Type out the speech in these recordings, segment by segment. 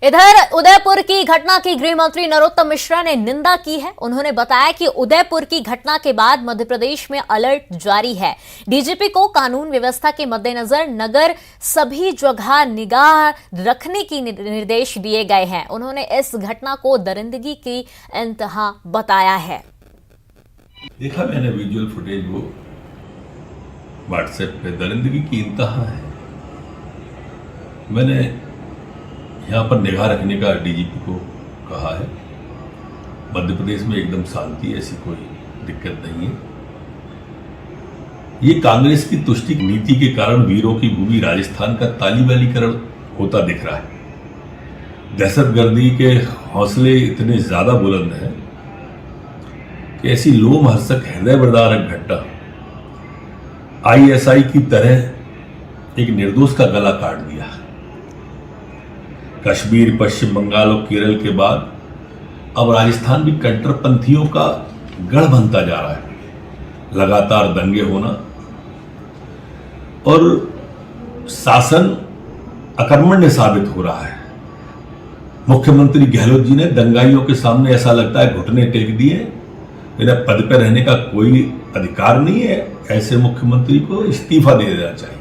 इधर उदयपुर की घटना की गृह मंत्री नरोत्तम मिश्रा ने निंदा की है। उन्होंने बताया कि उदयपुर की घटना के बाद मध्य प्रदेश में अलर्ट जारी है। डीजीपी को कानून व्यवस्था के मद्देनजर नगर सभी जगह निगाह रखने की निर्देश दिए गए हैं। उन्होंने इस घटना को दरिंदगी की इंतहा बताया है। देखा मैंने विजुअल फुटेज, वो व्हाट्सएप पे दरिंदगी की इंतहा है। मैंने यहाँ पर निगाह रखने का डीजीपी को कहा है। मध्य प्रदेश में एकदम शांति है, ऐसी कोई दिक्कत नहीं है। ये कांग्रेस की तुष्टिक नीति के कारण वीरों की भूमि राजस्थान का तालीबालीकरण होता दिख रहा है। दहशतगर्दी के हौसले इतने ज्यादा बुलंद हैं कि ऐसी लोमहर्षक हृदय विदारक घटना आईएसआई की तरह एक निर्दोष का गला काट दिया। कश्मीर, पश्चिम बंगाल और केरल के बाद अब राजस्थान भी कट्टरपंथियों का गढ़ बनता जा रहा है। लगातार दंगे होना और शासन अकर्मण्य साबित हो रहा है। मुख्यमंत्री गहलोत जी ने दंगाइयों के सामने ऐसा लगता है घुटने टेक दिए। इन्हें पद पर रहने का कोई अधिकार नहीं है। ऐसे मुख्यमंत्री को इस्तीफा दे देना चाहिए।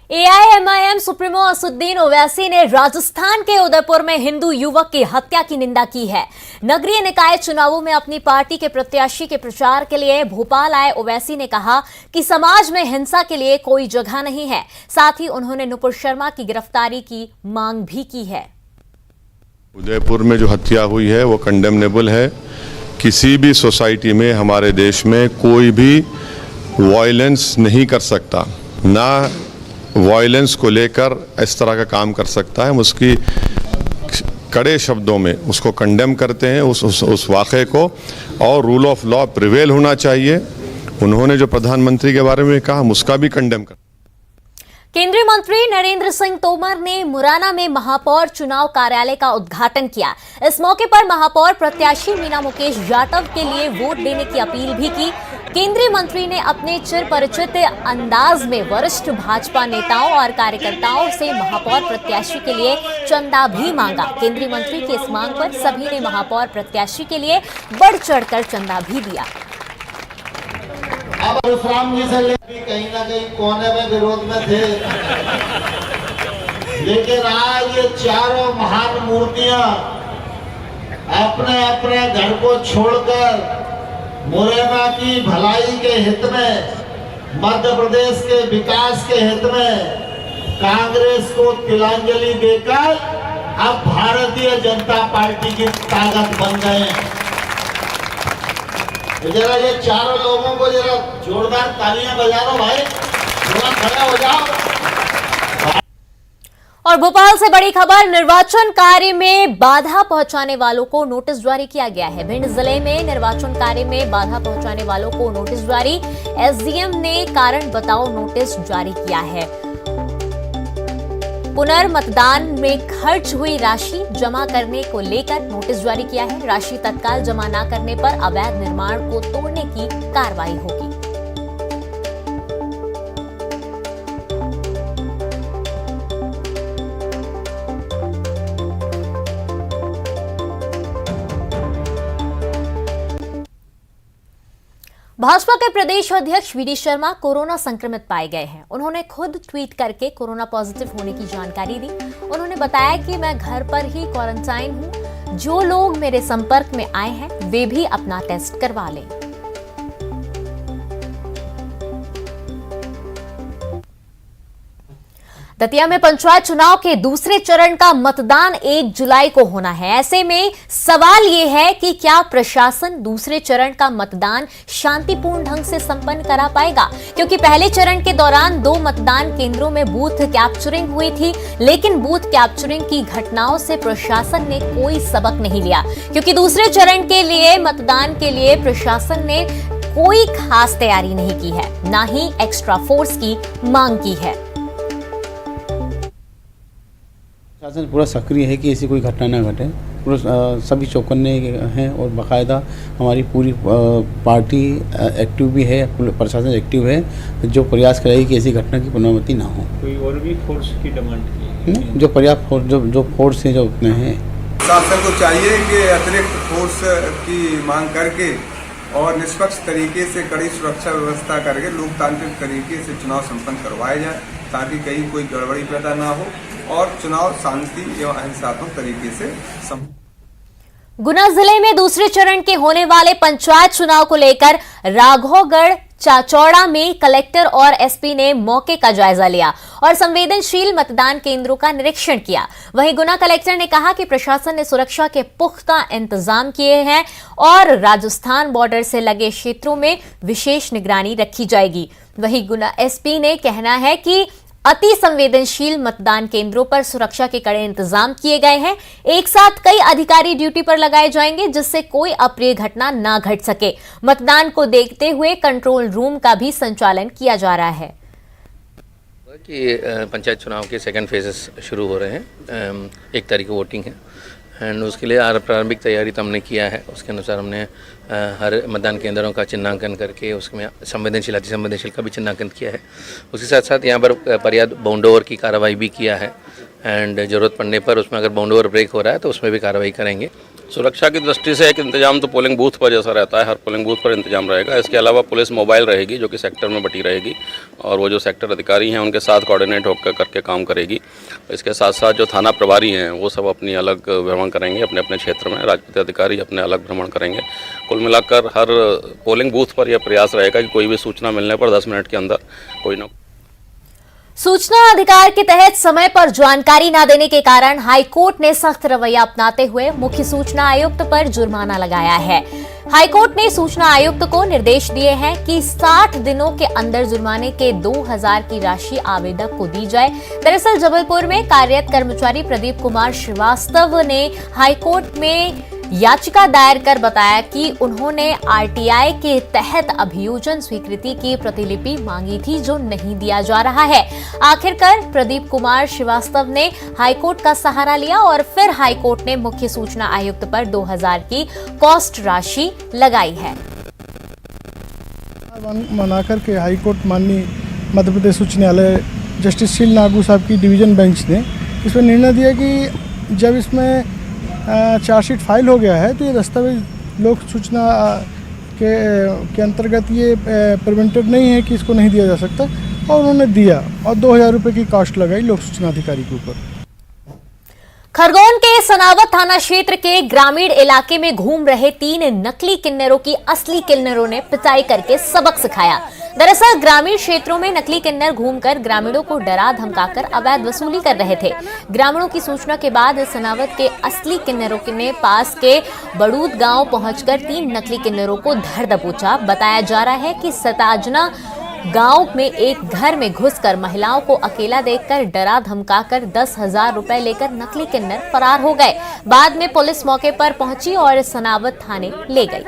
एआईएमआईएम सुप्रीमो असदुद्दीन ओवैसी ने राजस्थान के उदयपुर में हिंदू युवक की हत्या की निंदा की है। नगरीय निकाय चुनावों में अपनी पार्टी के प्रत्याशी के प्रचार के लिए भोपाल आए ओवैसी ने कहा कि समाज में हिंसा के लिए कोई जगह नहीं है। साथ ही उन्होंने नुपुर शर्मा की गिरफ्तारी की मांग भी की है। उदयपुर में जो हत्या हुई है वो कंडेमनेबल है। किसी भी सोसाइटी में, हमारे देश में कोई भी वायलेंस नहीं कर सकता, ना वायलेंस को लेकर इस तरह का काम कर सकता है। हम उसकी कड़े शब्दों में उसको कंडेम करते हैं, उस वाक़े को, और रूल ऑफ लॉ प्रिवेल होना चाहिए। उन्होंने जो प्रधानमंत्री के बारे में कहा, हम उसका भी कंडेम कर। केंद्रीय मंत्री नरेंद्र सिंह तोमर ने मुरैना में महापौर चुनाव कार्यालय का उद्घाटन किया। इस मौके पर महापौर प्रत्याशी मीना मुकेश जाटव के लिए वोट देने की अपील भी की। केंद्रीय मंत्री ने अपने चिर परिचित अंदाज में वरिष्ठ भाजपा नेताओं और कार्यकर्ताओं से महापौर प्रत्याशी के लिए चंदा भी मांगा। केंद्रीय मंत्री की इस मांग पर सभी ने महापौर प्रत्याशी के लिए बढ़ चढ़कर चंदा भी दिया। अब परशुराम जी से कहीं ना कहीं कोने में विरोध में थे, लेकिन आज ये चारों महान मूर्तियां अपने अपने घर को छोड़कर मुरैना की भलाई के हित में, मध्य प्रदेश के विकास के हित में कांग्रेस को तिलांजलि देकर अब भारतीय जनता पार्टी की ताकत बन गए। जरा ये चारों लोगों को जरा जोरदार तालियां बजा दो भाई, थोड़ा खड़ा हो जाओ। और भोपाल से बड़ी खबर, निर्वाचन कार्य में बाधा पहुंचाने वालों को नोटिस जारी किया गया है। भिंड जिले में निर्वाचन कार्य में बाधा पहुंचाने वालों को नोटिस जारी। एसडीएम ने कारण बताओ नोटिस जारी किया है। पुनर्मतदान में खर्च हुई राशि जमा करने को लेकर नोटिस जारी किया है। राशि तत्काल जमा न करने पर अवैध निर्माण को तोड़ने की कार्रवाई होगी। भाजपा के प्रदेश अध्यक्ष वीडी शर्मा कोरोना संक्रमित पाए गए हैं। उन्होंने खुद ट्वीट करके कोरोना पॉजिटिव होने की जानकारी दी। उन्होंने बताया कि मैं घर पर ही क्वारंटाइन हूं। जो लोग मेरे संपर्क में आए हैं वे भी अपना टेस्ट करवा लें। दतिया में पंचायत चुनाव के दूसरे चरण का मतदान 1 जुलाई को होना है। ऐसे में सवाल ये है कि क्या प्रशासन दूसरे चरण का मतदान शांतिपूर्ण ढंग से संपन्न करा पाएगा, क्योंकि पहले चरण के दौरान 2 मतदान केंद्रों में बूथ कैप्चरिंग हुई थी, लेकिन बूथ कैप्चरिंग की घटनाओं से प्रशासन ने कोई सबक नहीं लिया, क्योंकि दूसरे चरण के लिए मतदान के लिए प्रशासन ने कोई खास तैयारी नहीं की है, ना ही एक्स्ट्रा फोर्स की मांग की है। शासन पूरा सक्रिय है कि ऐसी कोई घटना ना घटे। पूरा सभी चौकन्ने हैं और बाकायदा हमारी पूरी पार्टी एक्टिव भी है, प्रशासन एक्टिव है, जो प्रयास करेगी कि ऐसी घटना की पुनरावृत्ति ना हो। कोई और भी फोर्स की डिमांड की है? जो पर्याप्त फोर्स जो फोर्स है जो उतने हैं। शासन को चाहिए कि अतिरिक्त फोर्स की मांग करके और निष्पक्ष तरीके से कड़ी सुरक्षा व्यवस्था करके लोकतांत्रिक तरीके से चुनाव संपन्न करवाए जाए, ताकि कहीं कोई गड़बड़ी पैदा ना हो और चुनाव शांति एवं अहिंसात्मक तरीके से गुना जिले में दूसरे चरण के होने वाले पंचायत चुनाव को लेकर राघवगढ़ चाचौड़ा में कलेक्टर और एसपी ने मौके का जायजा लिया और संवेदनशील मतदान केंद्रों का निरीक्षण किया। वहीं गुना कलेक्टर ने कहा कि प्रशासन ने सुरक्षा के पुख्ता इंतजाम किए हैं और राजस्थान बॉर्डर से लगे क्षेत्रों में विशेष निगरानी रखी जाएगी। वहीं गुना एसपी ने कहना है कि अति संवेदनशील मतदान केंद्रों पर सुरक्षा के कड़े इंतजाम किए गए हैं। एक साथ कई अधिकारी ड्यूटी पर लगाए जाएंगे जिससे कोई अप्रिय घटना ना घट सके। मतदान को देखते हुए कंट्रोल रूम का भी संचालन किया जा रहा है। कि पंचायत चुनाव के सेकंड फेजेस शुरू हो रहे हैं। 1 तारीख को वोटिंग है एंड उसके लिए प्रारंभिक तैयारी तो हमने किया है। उसके अनुसार हमने हर मतदान केंद्रों का चिन्हांकन करके उसमें संवेदनशील अति संवेदनशील का भी चिन्हांकन किया है। उसके साथ साथ यहाँ पर पर्याप्त बाउंड ओवर की कार्रवाई भी किया है एंड ज़रूरत पड़ने पर उसमें अगर बाउंड ओवर ब्रेक हो रहा है तो उसमें भी कार्रवाई करेंगे। सुरक्षा की दृष्टि से एक इंतजाम तो पोलिंग बूथ पर जैसा रहता है, हर पोलिंग बूथ पर इंतजाम रहेगा। इसके अलावा पुलिस मोबाइल रहेगी जो कि सेक्टर में बटी रहेगी और वो जो सेक्टर अधिकारी हैं उनके साथ कोऑर्डिनेट होकर करके काम करेगी। इसके साथ साथ जो थाना प्रभारी हैं वो सब अपनी अलग भ्रमण करेंगे, अपने अपने क्षेत्र में राजपत्रित अधिकारी अपने अलग भ्रमण करेंगे। कुल मिलाकर हर पोलिंग बूथ पर यह प्रयास रहेगा कि कोई भी सूचना मिलने पर 10 मिनट के अंदर कोई ना सूचना अधिकार के तहत समय पर जानकारी न देने के कारण हाईकोर्ट ने सख्त रवैया अपनाते हुए मुख्य सूचना आयुक्त पर जुर्माना लगाया है। हाईकोर्ट ने सूचना आयुक्त को निर्देश दिए हैं कि 60 दिनों के अंदर जुर्माने के 2000 की राशि आवेदक को दी जाए। दरअसल जबलपुर में कार्यरत कर्मचारी प्रदीप कुमार श्रीवास्तव ने हाईकोर्ट में याचिका दायर कर बताया कि उन्होंने आरटीआई के तहत अभियोजन स्वीकृति की प्रतिलिपि मांगी थी जो नहीं दिया जा रहा है। आखिरकार प्रदीप कुमार श्रीवास्तव ने हाईकोर्ट का सहारा लिया और फिर हाईकोर्ट ने मुख्य सूचना आयुक्त पर 2000 की कॉस्ट राशि लगाई है। मनाकर के हाईकोर्ट माननीय मध्य प्रदेश उच्च न्यायालय जस्टिस शील नागू साहब की डिवीजन बेंच ने इस पर निर्णय दिया कि जब इसमें चार्जशीट फाइल हो गया है तो ये दस्तावेज लोक सूचना के अंतर्गत ये प्रिवेंटेड नहीं है कि इसको नहीं दिया जा सकता, और उन्होंने दिया और 2000 रुपये की कॉस्ट लगाई लोक सूचना अधिकारी के ऊपर। खरगोन के सनावत थाना क्षेत्र के ग्रामीण इलाके में घूम रहे 3 नकली किन्नरों की असली किन्नरों ने पिटाई करके सबक सिखाया। दरअसल ग्रामीण क्षेत्रों में नकली किन्नर घूमकर ग्रामीणों को डरा धमकाकर अवैध वसूली कर रहे थे। ग्रामीणों की सूचना के बाद सनावत के असली किन्नरों ने पास के बड़ूद गांव पहुंचकर 3 नकली किन्नरों को धर दबोचा। बताया जा रहा है कि सताजना गांव में एक घर में घुसकर महिलाओं को अकेला देखकर डरा धमकाकर 10,000 रुपए लेकर नकली किन्नर फरार हो गए। बाद में पुलिस मौके पर पहुंची और सनावत थाने ले गई।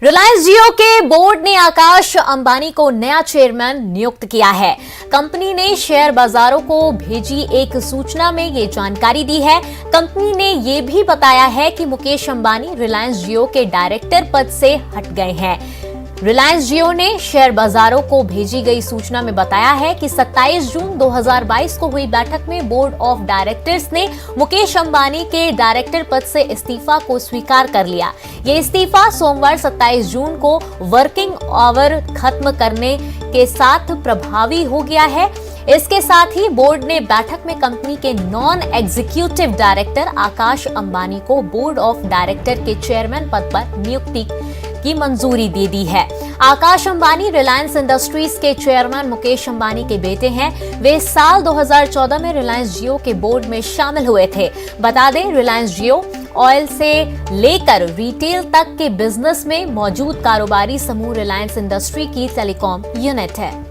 रिलायंस जियो के बोर्ड ने आकाश अंबानी को नया चेयरमैन नियुक्त किया है। कंपनी ने शेयर बाजारों को भेजी एक सूचना में ये जानकारी दी है। कंपनी ने ये भी बताया है कि मुकेश अंबानी रिलायंस जियो के डायरेक्टर पद से हट गए हैं। रिलायंस जियो ने शेयर बाजारों को भेजी गई सूचना में बताया है कि 27 जून 2022 को हुई बैठक में बोर्ड ऑफ डायरेक्टर्स ने मुकेश अंबानी के डायरेक्टर पद से इस्तीफा को स्वीकार कर लिया। ये इस्तीफा सोमवार 27 जून को वर्किंग आवर खत्म करने के साथ प्रभावी हो गया है। इसके साथ ही बोर्ड ने बैठक में कंपनी के non executive director Akash Ambani को बोर्ड ऑफ डायरेक्टर के चेयरमैन पद पर नियुक्ति की मंजूरी दे दी है। आकाश अंबानी रिलायंस इंडस्ट्रीज के चेयरमैन मुकेश अंबानी के बेटे हैं। वे साल 2014 में रिलायंस जियो के बोर्ड में शामिल हुए थे। बता दें, रिलायंस जियो ऑयल से लेकर रिटेल तक के बिजनेस में मौजूद कारोबारी समूह रिलायंस इंडस्ट्री की टेलीकॉम यूनिट है।